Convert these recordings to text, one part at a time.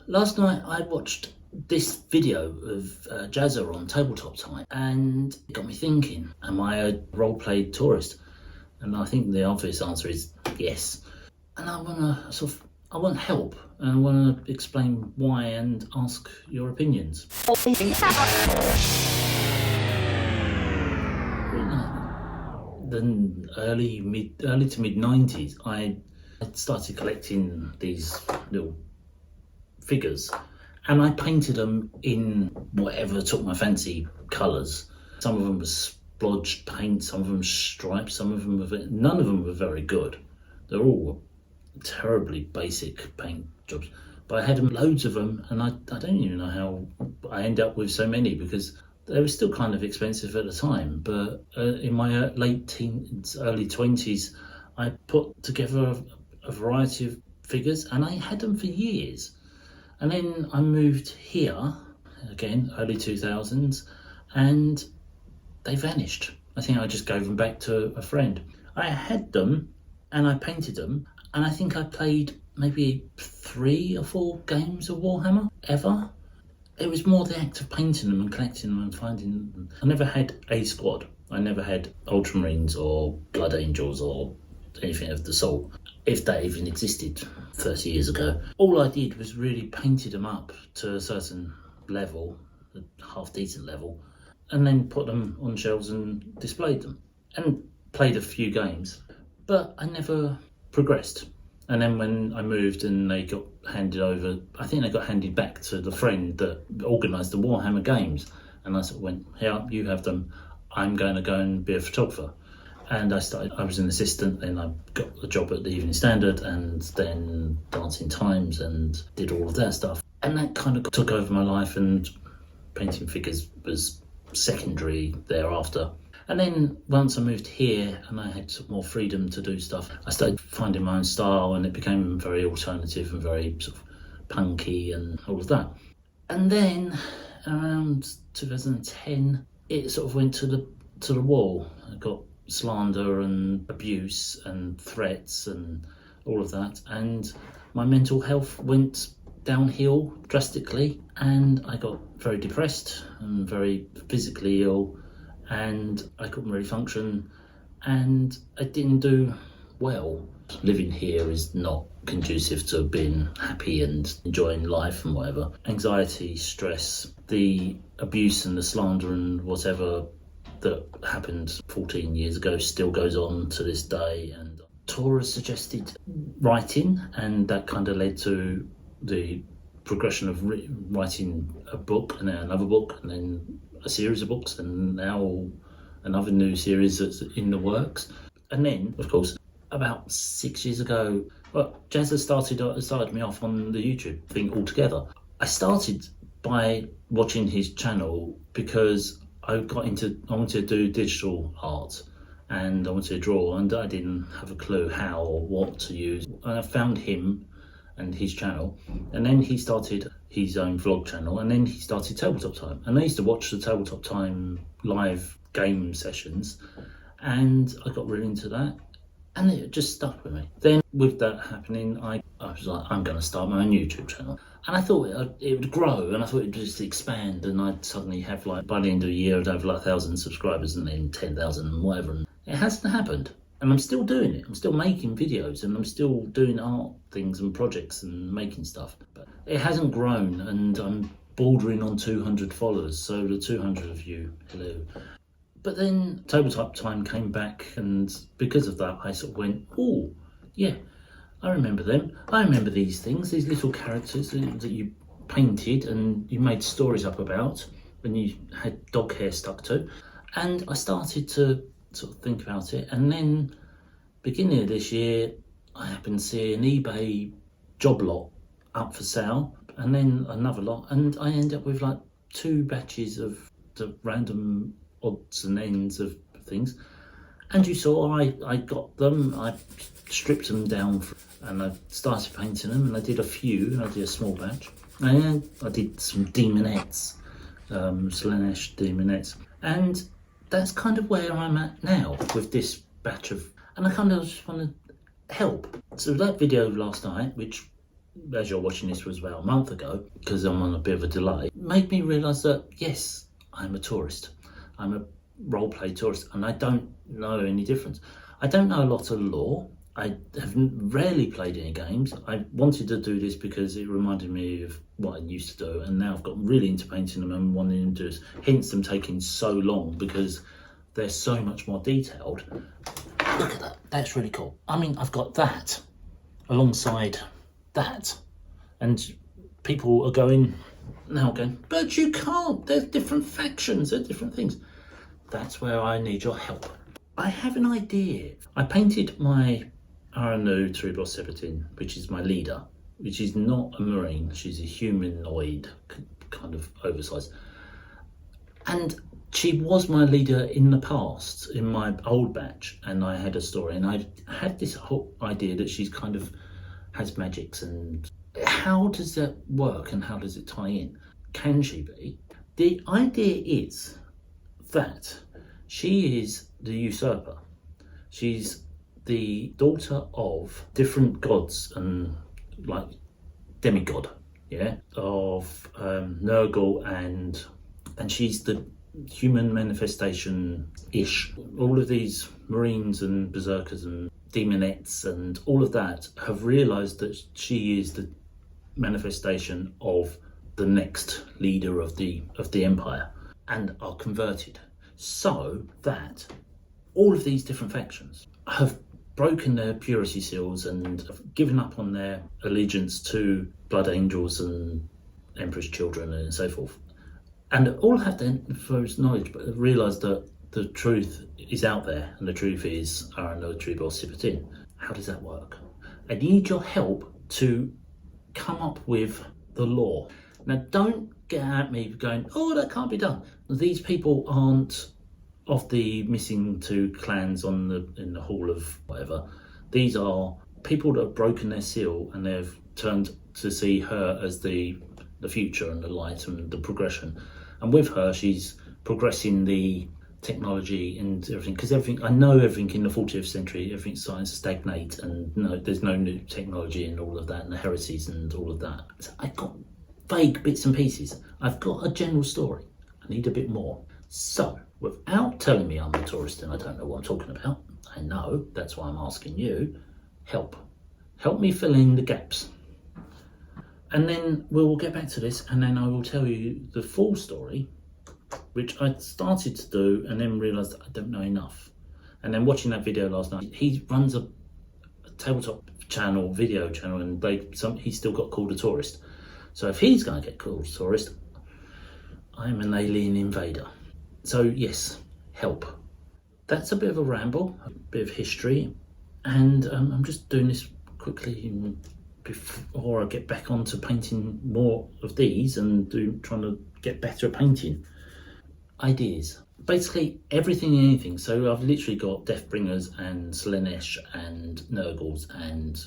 Last night I watched this video of Jazza on Tabletop Time, and it got me thinking, am I a role-played tourist? And I think the obvious answer is yes. And I want help, and I want to explain why and ask your opinions. Then early to mid 90s, I started collecting these little figures, and I painted them in whatever took my fancy colours. Some of them were splodged paint, some of them striped, some of them none of them were very good. They're all terribly basic paint jobs, but I had loads of them, and I don't even know how I ended up with so many, because they were still kind of expensive at the time. But in my late teens, early 20s, I put together a variety of figures, and I had them for years. And then I moved here, again, early 2000s, and they vanished. I think I just gave them back to a friend. I had them, and I painted them, and I think I played maybe 3 or 4 games of Warhammer, ever. It was more the act of painting them and collecting them and finding them. I never had a squad. I never had Ultramarines or Blood Angels or anything of the sort, if that even existed 30 years ago. All I did was really painted them up to a certain level, a half-decent level, and then put them on shelves and displayed them, and played a few games. But I never progressed. And then when I moved and they got handed over, I think they got handed back to the friend that organised the Warhammer games. And I sort of went, here, you have them. I'm going to go and be a photographer. And I was an assistant, then I got a job at the Evening Standard, and then Dancing Times, and did all of that stuff. And that kind of took over my life, and painting figures was secondary thereafter. And then once I moved here and I had more freedom to do stuff, I started finding my own style, and it became very alternative and very sort of punky and all of that. And then around 2010, it sort of went to the wall. I got slander and abuse and threats and all of that, and my mental health went downhill drastically, and I got very depressed and very physically ill, and I couldn't really function, and I didn't do well. Living here is not conducive to being happy and enjoying life and whatever. Anxiety, stress, the abuse and the slander and whatever that happened 14 years ago still goes on to this day. And Tora suggested writing, and that kind of led to the progression of writing a book, and then another book, and then a series of books, and now another new series that's in the works. And then, of course, about 6 years ago, Jazza started me off on the YouTube thing altogether. I started by watching his channel because I wanted to do digital art, and I wanted to draw, and I didn't have a clue how or what to use. And I found him and his channel, and then he started his own vlog channel, and then he started Tabletop Time. And I used to watch the Tabletop Time live game sessions, and I got really into that, and it just stuck with me. Then with that happening, I was like, I'm going to start my own YouTube channel. And I thought it would grow, and I thought it would just expand, and I'd suddenly have, like, by the end of the year, I'd have like 1,000 subscribers, and then 10,000 and whatever. And it hasn't happened. And I'm still doing it. I'm still making videos, and I'm still doing art things and projects and making stuff. But it hasn't grown, and I'm bordering on 200 followers. So the 200 of you, hello. But then Tabletop Time came back, and because of that, I sort of went, oh, yeah, I remember them. I remember these things, these little characters that you painted and you made stories up about, and you had dog hair stuck to. And I started to sort of think about it, and then beginning of this year I happened to see an eBay job lot up for sale, and then another lot, and I ended up with like 2 batches of the random odds and ends of things. And you saw I got them, I stripped them down, and I started painting them, and I did a few. I did a small batch, and I did some demonettes, Slaanesh demonettes, and that's kind of where I'm at now with this batch of, and I kind of just want to help. So that video last night, which as you're watching this was about a month ago, because I'm on a bit of a delay, made me realise that yes, I'm a tourist. I'm a role-play tourist, and I don't know any difference. I don't know a lot of lore. I have rarely played any games. I wanted to do this because it reminded me of what I used to do, and now I've got really into painting them and wanting to do this. Hence them taking so long, because they're so much more detailed. Look at that, that's really cool. I mean, I've got that alongside that, and people are going, but you can't, there's different factions, there's different things. That's where I need your help. I have an idea. I painted my Arano Tribocepatin, which is my leader, which is not a marine, she's a humanoid, kind of oversized. And she was my leader in the past, in my old batch, and I had a story, and I had this whole idea that she's kind of has magics, and how does that work and how does it tie in? Can she be? The idea is that she is the usurper. She's the daughter of different gods and like demigod, yeah, of Nurgle, and she's the human manifestation-ish. All of these marines and berserkers and demonettes and all of that have realised that she is the manifestation of the next leader of the empire, and are converted, so that all of these different factions have broken their purity seals and have given up on their allegiance to blood angels and emperor's children and so forth, and all have their first knowledge, but have realised that the truth is out there, and the truth is Arano Tribocepatin. How does that work? I need your help to come up with the law. Now, don't get at me going, oh, that can't be done. These people aren't of the missing two clans in the hall of whatever. These are people that have broken their seal, and they've turned to see her as the future and the light and the progression. And with her, she's progressing the technology and everything, because I know everything in the 40th century, everything's starting to stagnate, and there's no new technology and all of that, and the heresies and all of that. So I've got vague bits and pieces. I've got a general story. I need a bit more. So, without telling me I'm a tourist and I don't know what I'm talking about, I know, that's why I'm asking you, help me fill in the gaps. And then we'll get back to this, and then I will tell you the full story, which I started to do and then realised I don't know enough. And then watching that video last night, he runs a tabletop channel, video channel, and he's still got called a tourist. So if he's going to get called a tourist, I'm an alien invader. So yes, help. That's a bit of a ramble, a bit of history, and I'm just doing this quickly before I get back onto painting more of these and trying to get better at painting. Ideas. Basically everything and anything. So I've literally got Deathbringers and Slaanesh and Nurgles and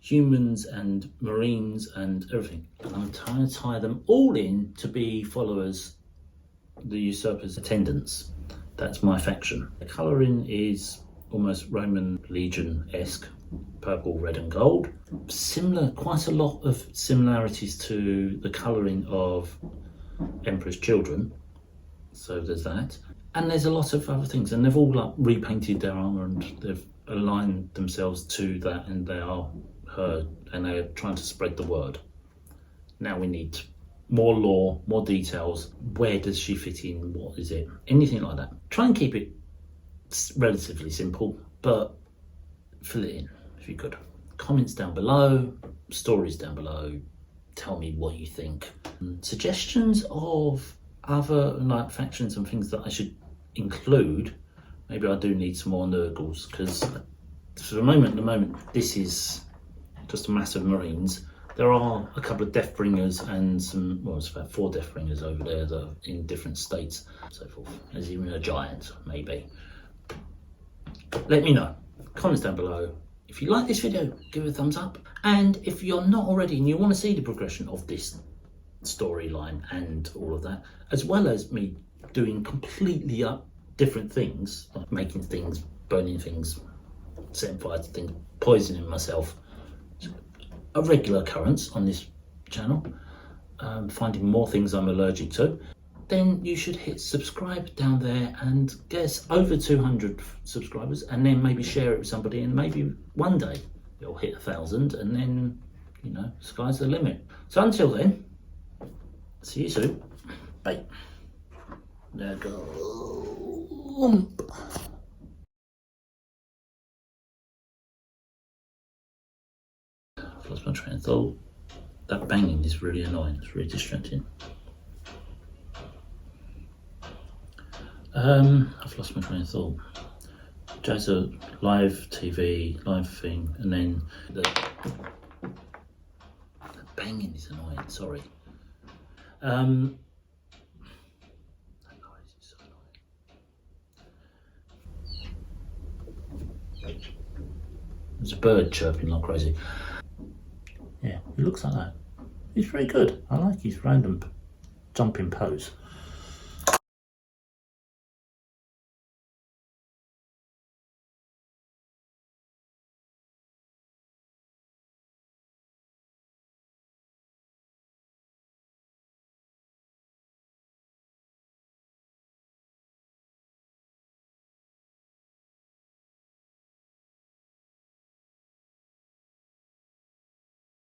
humans and marines and everything. And I'm trying to tie them all in to be followers, the usurpers' attendants. That's my faction. The colouring is almost Roman Legion-esque, purple, red and gold. Similar, quite a lot of similarities to the colouring of Emperor's Children. So there's that. And there's a lot of other things, and they've all repainted their armour, and they've aligned themselves to that, and they are her, and they're trying to spread the word. Now we need more lore, more details. Where does she fit in? What is it? Anything like that. Try and keep it relatively simple, but fill it in if you could. Comments down below, stories down below. Tell me what you think. Suggestions of other factions and things that I should include. Maybe I do need some more Nurgles, because for the moment this is just a mass of marines. There are a couple of Deathbringers and some, well, it's about 4 Deathbringers over there that are in different states, so forth. There's even a giant, maybe. Let me know. Comments down below. If you like this video, give it a thumbs up. And if you're not already and you want to see the progression of this storyline and all of that, as well as me doing completely different things, like making things, burning things, setting fire to things, poisoning myself. It's a regular occurrence on this channel. Finding more things I'm allergic to. Then you should hit subscribe down there and get us over 200 subscribers, and then maybe share it with somebody, and maybe one day it'll hit 1,000, and then, you know, sky's the limit. So until then, see you soon. Bye. There go. I've lost my train of thought. That banging is really annoying. It's really distracting. I've lost my train of thought. Jazza live TV, live thing, and then the banging is annoying. Sorry. That noise is so annoying. There's a bird chirping like crazy. Yeah, he looks like that. He's very good. I like his random jumping pose.